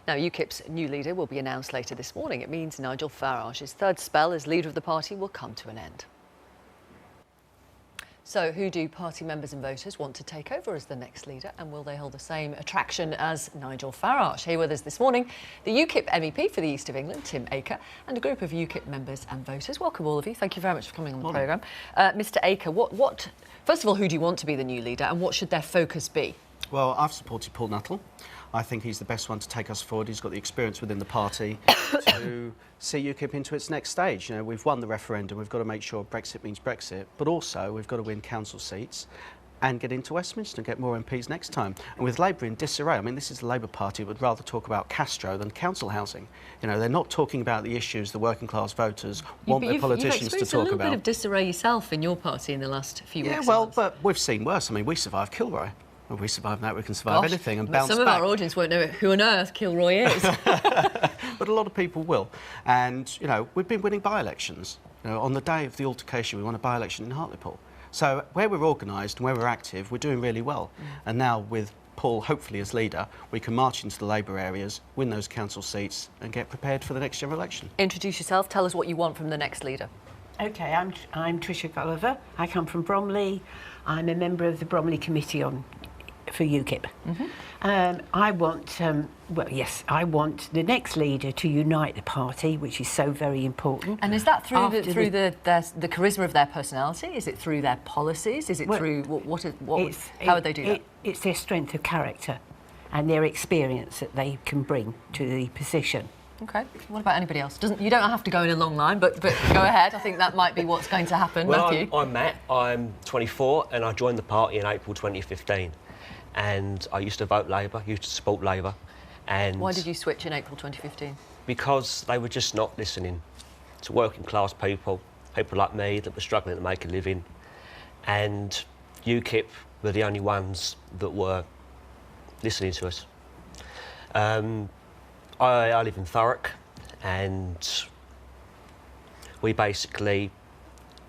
Now, UKIP's new leader will be announced later this morning. It means Nigel Farage's third spell as leader of the party will come to an end. So, who do party members and voters want to take over as the next leader, and will they hold the same attraction as Nigel Farage? Here with us this morning, the UKIP MEP for the East of England, Tim Aker, and a group of UKIP members and voters. Welcome, all of you. Thank you very much for coming on the programme. Mr Aker, first of all, who do you want to be the new leader, and what should their focus be? Well, I've supported Paul Nuttall. I think he's the best one to take us forward. He's got the experience within the party to see UKIP into its next stage. You know, we've won the referendum. We've got to make sure Brexit means Brexit, but also we've got to win council seats and get into Westminster and get more MPs next time. And with Labour in disarray, I mean, this is the Labour Party would rather talk about Castro than council housing. You know, they're not talking about the issues the working class voters want their politicians to talk about. You've experienced a little bit of disarray yourself in your party in the last few weeks. Yeah, well, but we've seen worse. I mean, we survived Kilroy. Well, we survived that, we can survive anything and bounce back. Some of our audience won't know who on earth Kilroy is. But a lot of people will. And, you know, we've been winning by-elections. You know, on the day of the altercation, we won a by-election in Hartlepool. So where we're organised and where we're active, we're doing really well. And now with Paul, hopefully as leader, we can march into the Labour areas, win those council seats and get prepared for the next general election. Introduce yourself. Tell us what you want from the next leader. OK, I'm Tricia Gulliver. I come from Bromley. I'm a member of the Bromley Committee for UKIP. I want, I want the next leader to unite the party, which is so very important. And is that through the charisma of their personality? Is it through their policies? Is it through how would they do that? It's their strength of character and their experience that they can bring to the position. OK. What about anybody else? You don't have to go in a long line, but go ahead. I think that might be what's going to happen. Well, Matthew? I'm Matt. I'm 24 and I joined the party in April 2015. And I used to vote Labour, used to support Labour. And why did you switch in April 2015? Because they were just not listening to working class people, people like me that were struggling to make a living. And UKIP were the only ones that were listening to us. I live in Thurrock, and we basically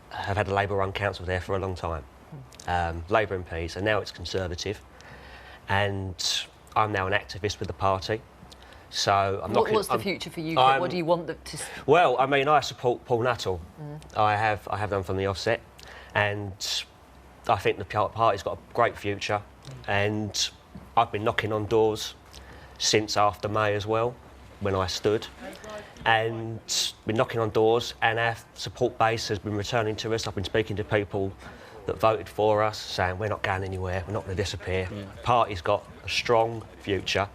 have had a Labour-run council there for a long time. Labour MPs, and now it's Conservative. And I'm now an activist with the party. So I'm not. What's the future for UKIP? What do you want them to? Well, I mean, I support Paul Nuttall. I have done from the offset, and I think the party's got a great future. And I've been knocking on doors since after May as well, when I stood, and been knocking on doors, and our support base has been returning to us. I've been speaking to people that voted for us, saying we're not going anywhere, we're not going to disappear. The party's got a strong future,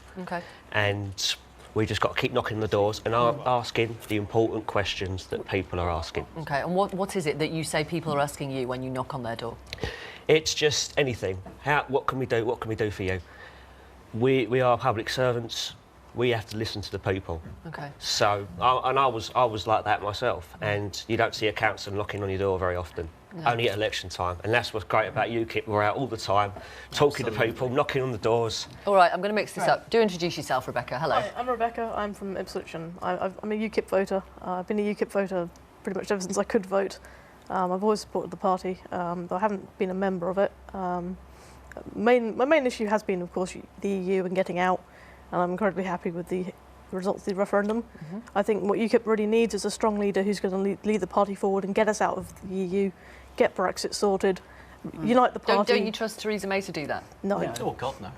and we just got to keep knocking on the doors and asking the important questions that people are asking. OK, and what is it that you say people are asking you when you knock on their door? It's just anything. What can we do? What can we do for you? We are public servants. We have to listen to the people. OK. So, I was like that myself, and you don't see a councillor knocking on your door very often. No. Only at election time, and that's what's great about UKIP. We're out all the time, talking to people, knocking on the doors. All right, I'm going to mix this up. Do introduce yourself, Rebecca. Hello. Hi, I'm Rebecca. I'm from Ipswich, and I'm a UKIP voter. I've been a UKIP voter pretty much ever since I could vote. I've always supported the party, though I haven't been a member of it. My main issue has been, of course, the EU and getting out, and I'm incredibly happy with the results of the referendum. I think what UKIP really needs is a strong leader who's going to lead the party forward and get us out of the EU, get Brexit sorted, unite the party. Don't you trust Theresa May to do that? No. Oh God, no.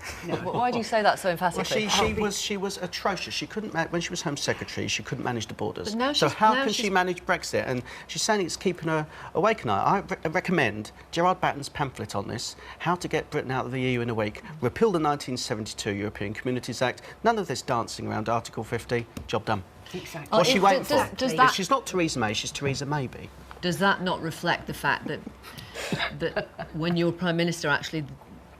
Why do you say that so emphatically? Well, she was atrocious. She couldn't when she was Home Secretary. She couldn't manage the borders. So how can she manage Brexit? And she's saying it's keeping her awake at night. I recommend Gerard Batten's pamphlet on this: How to Get Britain Out of the EU in a Week. Repeal the 1972 European Communities Act. None of this dancing around Article 50. Job done. Exactly. What's she waiting for? If she's not Theresa May, she's Theresa Maybe. Does that not reflect the fact that when you're Prime Minister, actually,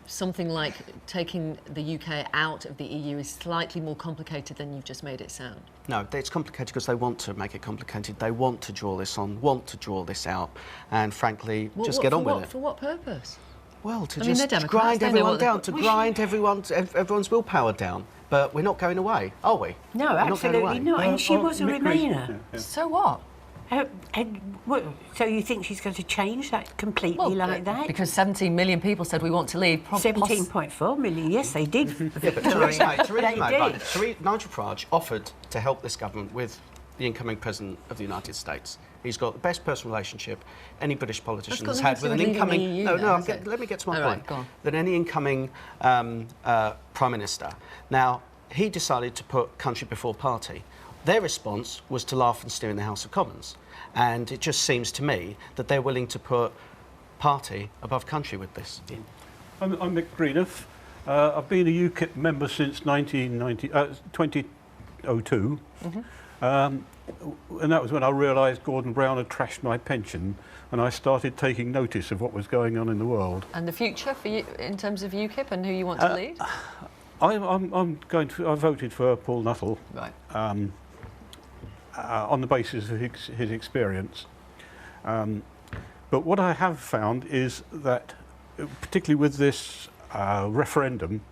something like taking the UK out of the EU is slightly more complicated than you've just made it sound? No, it's complicated because they want to make it complicated. They want to draw this on, want to draw this out, and frankly, just get on with it. For what purpose? Well, to just grind everyone down, to grind everyone's willpower down. But we're not going away, are we? No, absolutely not. And she was a Remainer. So what? So you think she's going to change that completely like that? Because 17 million people said we want to leave. 17.4 million, yes, they did. Theresa They May, did. Nigel Farage offered to help this government with the incoming President of the United States. He's got the best personal relationship any British politician has had with an incoming... Let me get to my point. Right, go on. Than any incoming Prime Minister. Now, he decided to put country before party. Their response was to laugh and sneer in the House of Commons. And it just seems to me that they're willing to put party above country with this. I'm Mick Greenough. I've been a UKIP member since 2002. And that was when I realised Gordon Brown had trashed my pension, and I started taking notice of what was going on in the world. And the future for you in terms of UKIP and who you want to lead? I voted for Paul Nuttall. Right. On the basis of his experience. But what I have found is that, particularly with this referendum,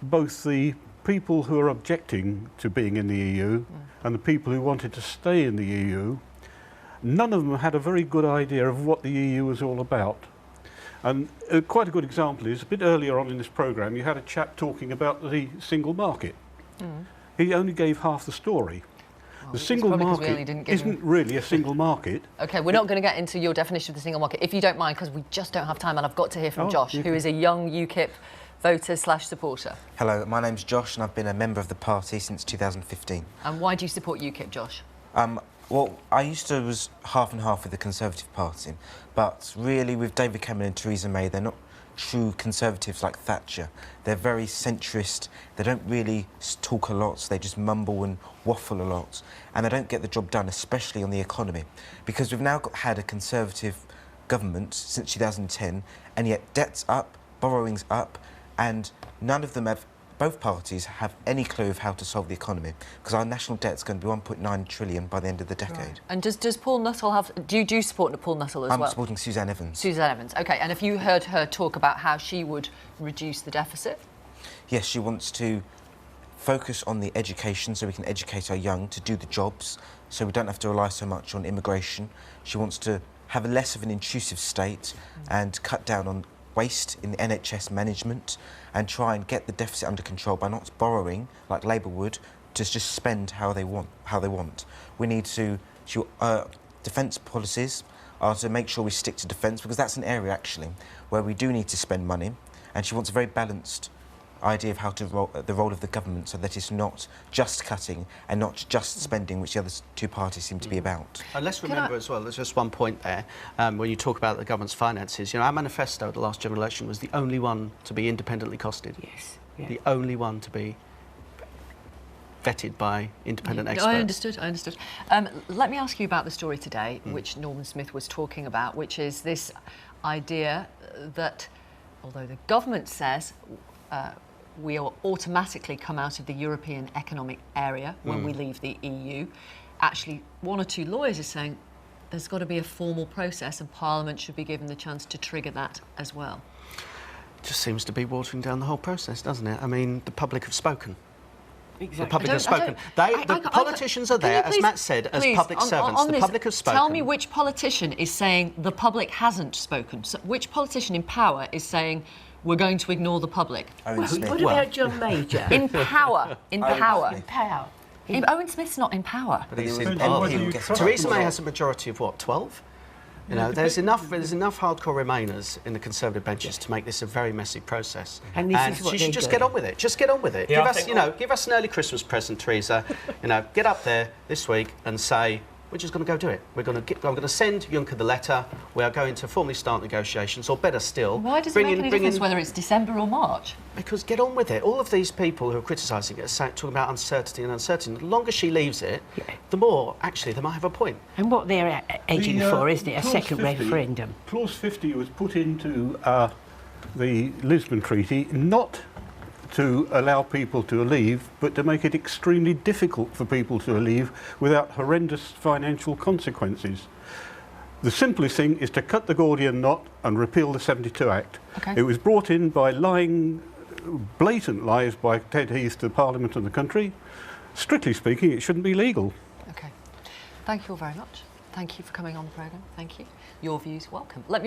both the people who are objecting to being in the EU and the people who wanted to stay in the EU, none of them had a very good idea of what the EU was all about. And quite a good example is, a bit earlier on in this programme, you had a chap talking about the single market. He only gave half the story. The single market isn't really a single market. OK, we're not going to get into your definition of the single market, if you don't mind, because we just don't have time, and I've got to hear from Josh, who is a young UKIP voter/supporter. Hello, my name's Josh, and I've been a member of the party since 2015. And why do you support UKIP, Josh? Well, I was half and half with the Conservative Party, but really with David Cameron and Theresa May, they're not true Conservatives like Thatcher. They're very centrist. They don't really talk a lot. They just mumble and waffle a lot, and they don't get the job done, especially on the economy, because we've now had a Conservative government since 2010, and yet debt's up, borrowing's up, and none of them both parties have any clue of how to solve the economy, because our national debt's going to be 1.9 trillion by the end of the decade. Right. And does Paul Nuttall have... Do you support Paul Nuttall as well? I'm supporting Suzanne Evans. Suzanne Evans, OK. And have you heard her talk about how she would reduce the deficit? Yes, she wants to focus on the education so we can educate our young to do the jobs, so we don't have to rely so much on immigration. She wants to have less of an intrusive state and cut down on waste in the NHS management and try and get the deficit under control by not borrowing, like Labour would, to just spend how they want. We need to defence policies are to make sure we stick to defence, because that's an area, actually, where we do need to spend money, and she wants a very balanced idea of how to the role of the government, so that it's not just cutting and not just spending, which the other two parties seem to be about. And let's remember as well, there's just one point there, when you talk about the government's finances, you know, our manifesto at the last general election was the only one to be independently costed. Yes. Yeah. The only one to be vetted by independent experts. I understood. Let me ask you about the story today, which Norman Smith was talking about, which is this idea that, although the government says we will automatically come out of the European Economic Area when we leave the EU, actually one or two lawyers are saying there's got to be a formal process and Parliament should be given the chance to trigger that as well. Just seems to be watering down the whole process, doesn't it? I mean, the public have spoken. Exactly. The public have spoken. The politicians are there, as Matt said, as public servants. The public have spoken. Tell me which politician is saying the public hasn't spoken. So which politician in power is saying we're going to ignore the public? What about John Major? In power. In power. In power. Owen Smith's not in power. But he's in Parliament. Theresa May has a majority of what, 12? You know, there's enough hardcore Remainers in the Conservative benches to make this a very messy process. And this is what she they should just do. get on with it. Just get on with it. Yeah, Give us an early Christmas present, Theresa. You know, get up there this week and say, we're just going to go do it. I'm going to send Juncker the letter. We are going to formally start negotiations, or better still... Why does it make any difference whether it's December or March? Because get on with it. All of these people who are criticising it are talking about uncertainty and uncertainty. The longer she leaves it, the more, actually, they might have a point. And what they're edging for, isn't it? A second referendum. Clause 50 was put into the Lisbon Treaty not to allow people to leave, but to make it extremely difficult for people to leave without horrendous financial consequences. The simplest thing is to cut the Gordian knot and repeal the 72 Act. Okay. It was brought in by blatant lies by Ted Heath to Parliament and the country. Strictly speaking, it shouldn't be legal. OK. Thank you all very much. Thank you for coming on the programme. Thank you. Your views welcome. Let me